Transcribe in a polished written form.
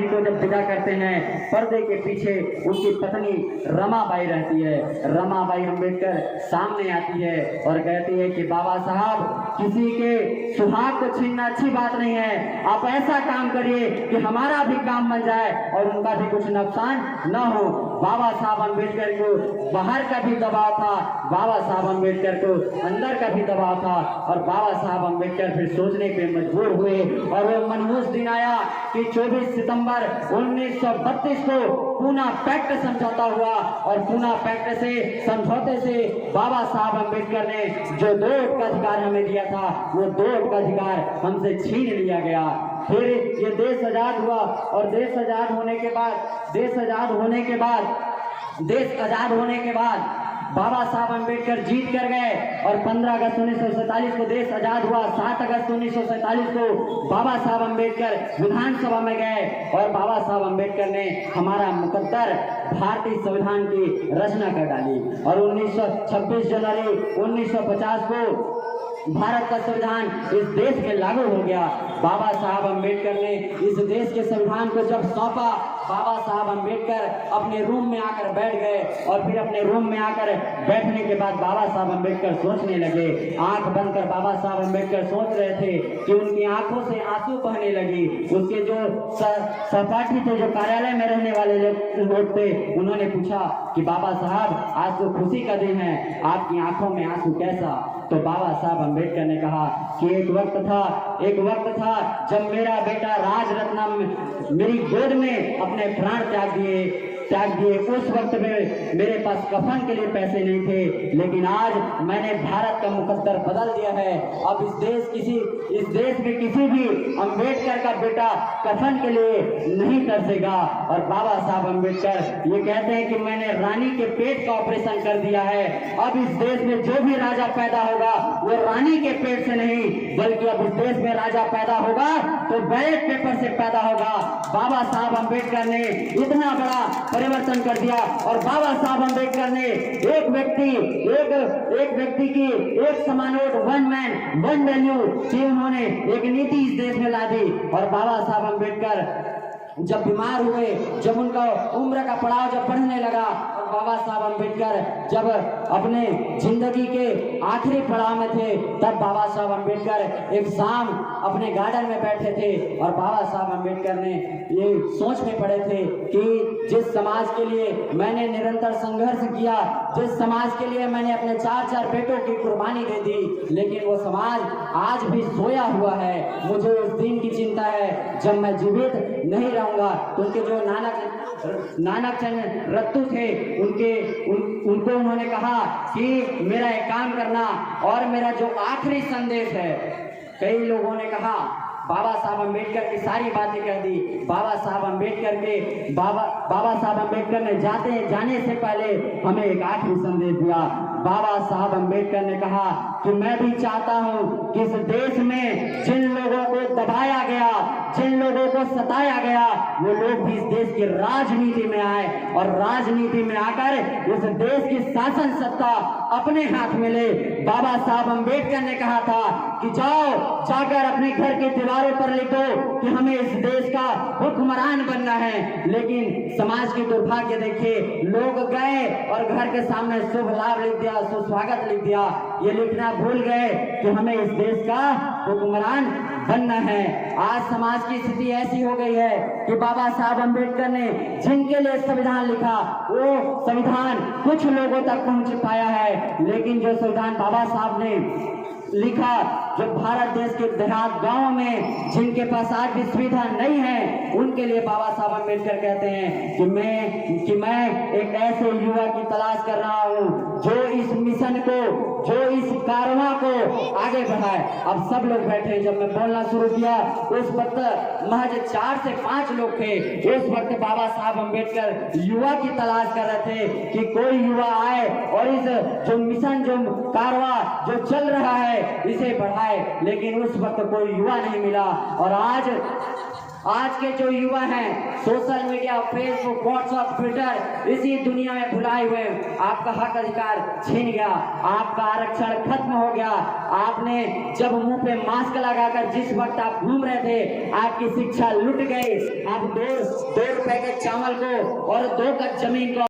जी को जब विदा करते हैं, पर्दे के पीछे उनकी पत्नी रमाबाई रहती है। रमाबाई अम्बेडकर सामने आती है और कहती है कि बाबा साहब, किसी के सुहाग को छीनना अच्छी बात नहीं है, आप ऐसा काम करिए कि हमारा भी काम बन जाए और उनका भी कुछ नुकसान न हो। बाबा साहब अम्बेडकर को बाहर का भी दबाव था, बाबा साहब अम्बेडकर को अंदर का भी दबाव था और बाबा साहब अम्बेडकर फिर सोचने पे मजबूर हुए और वो मनहूस दिन आया कि 24 सितंबर 1932 को पूना पैक्ट समझौता हुआ और पूना पैक्ट से समझौते से बाबा साहब अम्बेडकर ने जो 2 वोट का अधिकार हमें दिया था, वो 2 वोट का अधिकार हमसे छीन लिया गया। फिर ये देश आजाद हुआ और देश आजाद होने के बाद बाबा साहब अम्बेडकर जीत कर गए और 15 अगस्त 1947 को देश आजाद हुआ। 7 अगस्त 1947 को बाबा साहब अम्बेडकर विधानसभा में गए और बाबा साहब अम्बेडकर ने हमारा मुकद्दर भारतीय संविधान की रचना कर डाली और 26 जनवरी 1950 को भारत का संविधान इस देश में लागू हो गया। बाबा साहब अम्बेडकर ने इस देश के संविधान को जब सौंपा, बाबा साहब अम्बेडकर अपने रूम में आकर बैठ गए और फिर अपने रूम में आकर बैठने के बाद बाबा साहब अम्बेडकर सोचने लगे। आंख बंद कर बाबा साहब अम्बेडकर सोच रहे थे कि उनकी आंखों से आंसू बहने लगी। उसके जो सहपाठी थे, जो कार्यालय में रहने वाले लोग थे, उन्होंने पूछा कि बाबा साहब, आज तो खुशी का दिन है, आपकी आंखों में आंसू कैसा? तो बाबा साहब अम्बेडकर ने कहा कि एक वक्त था जब मेरा बेटा राज रत्नम मेरी गोद में अपने प्राण त्याग दिए। उस वक्त में मेरे पास कफन के लिए पैसे नहीं थे, लेकिन आज मैंने भारत का मुकद्दर बदल दिया है। अब इस देश में किसी भी अम्बेडकर का बेटा कफन के लिए नहीं तरसेगा। और बाबा साहब अम्बेडकर ये कहते हैं कि मैंने रानी के पेट का ऑपरेशन कर दिया है। अब इस देश में जो भी राजा पैदा होगा वो रानी के पेट से नहीं, बल्कि अब इस देश में राजा पैदा होगा तो बैलेट पेपर से पैदा होगा। बाबा साहब अम्बेडकर ने इतना बड़ा परिवर्तन कर दिया और बाबा साहब अम्बेडकर ने एक व्यक्ति की एक समान वोट, 1 मैन 1 वैल्यू की उन्होंने एक नीति इस देश में ला दी। और बाबा साहब अम्बेडकर जब बीमार हुए, जब उनका उम्र का पड़ाव जब बढ़ने लगा और बाबा साहब अम्बेडकर जब अपने जिंदगी के आखिरी पड़ाव में थे, तब बाबा साहब अम्बेडकर एक शाम अपने गार्डन में बैठे थे और बाबा साहब अम्बेडकर ने ये सोच में पड़े थे कि जिस समाज के लिए मैंने निरंतर संघर्ष किया, जिस समाज के लिए मैंने अपने 4 बेटों की कुर्बानी दे दी, लेकिन वो समाज आज भी सोया हुआ है। मुझे उस दिन की चिंता है जब मैं जीवित नहीं रहूंगा। तो उनके जो नानक चंद रत्तू थे, उनको उन्होंने कहा कि मेरा एक काम करना और मेरा जो आखिरी संदेश है। कई लोगों ने कहा, बाबा साहब अम्बेडकर की सारी बातें कह दी। बाबा साहब अम्बेडकर ने जाने से पहले हमें एक आखिरी संदेश दिया। बाबा साहब अम्बेडकर ने कहा कि मैं भी चाहता हूं कि इस देश में जिन लोगों को दबाया गया, जिन लोगों को सताया गया, वो लोग भी इस देश की राजनीति में आए और राजनीति में आकर इस देश की शासन सत्ता अपने हाथ में ले। बाबा साहब अम्बेडकर ने कहा था कि जाकर अपने घर के दीवारों पर लिख दो कि हमें इस देश का हुक्मरान बनना है। लेकिन समाज की दुर्भाग्य देखिए, लोग गए और घर के सामने शुभ लाभ लिख दिया, सुस्वागत लिख दिया। ये लिखना भूल गए कि हमें इस देश का हुक्मरान बनना है। आज समाज की स्थिति ऐसी हो गई है कि बाबा साहब अम्बेडकर ने जिनके लिए संविधान लिखा, वो संविधान कुछ लोगों तक पहुंच पाया है, लेकिन जो संविधान बाबा साहब ने लिखा, जो भारत देश के देहात गांव में जिनके पास आज भी सुविधा नहीं है, उनके लिए बाबा साहब अम्बेडकर कहते हैं कि मैं एक ऐसे युवा की तलाश कर रहा हूं जो इस मिशन को, जो इस कारवां को आगे बढ़ाए। अब सब लोग बैठे। जब मैं बोलना शुरू किया उस वक्त महज 4 से 5 लोग थे। उस वक्त बाबा साहब अम्बेडकर युवा की तलाश कर रहे थे कि कोई युवा आए और इस जो मिशन, जो कारवां जो चल रहा है, इसे बढ़ाए। लेकिन उस वक्त कोई युवा नहीं मिला और आज के जो युवा हैं social media, Facebook, WhatsApp, Twitter, इसी दुनिया में भुलाए हुए आपका हक अधिकार छीन गया, आपका आरक्षण खत्म हो गया। आपने जब मुंह पे मास्क लगाकर जिस वक्त आप घूम रहे थे, आपकी शिक्षा लुट गई। आप 2 रुपए के चावल को और 2 गज जमीन को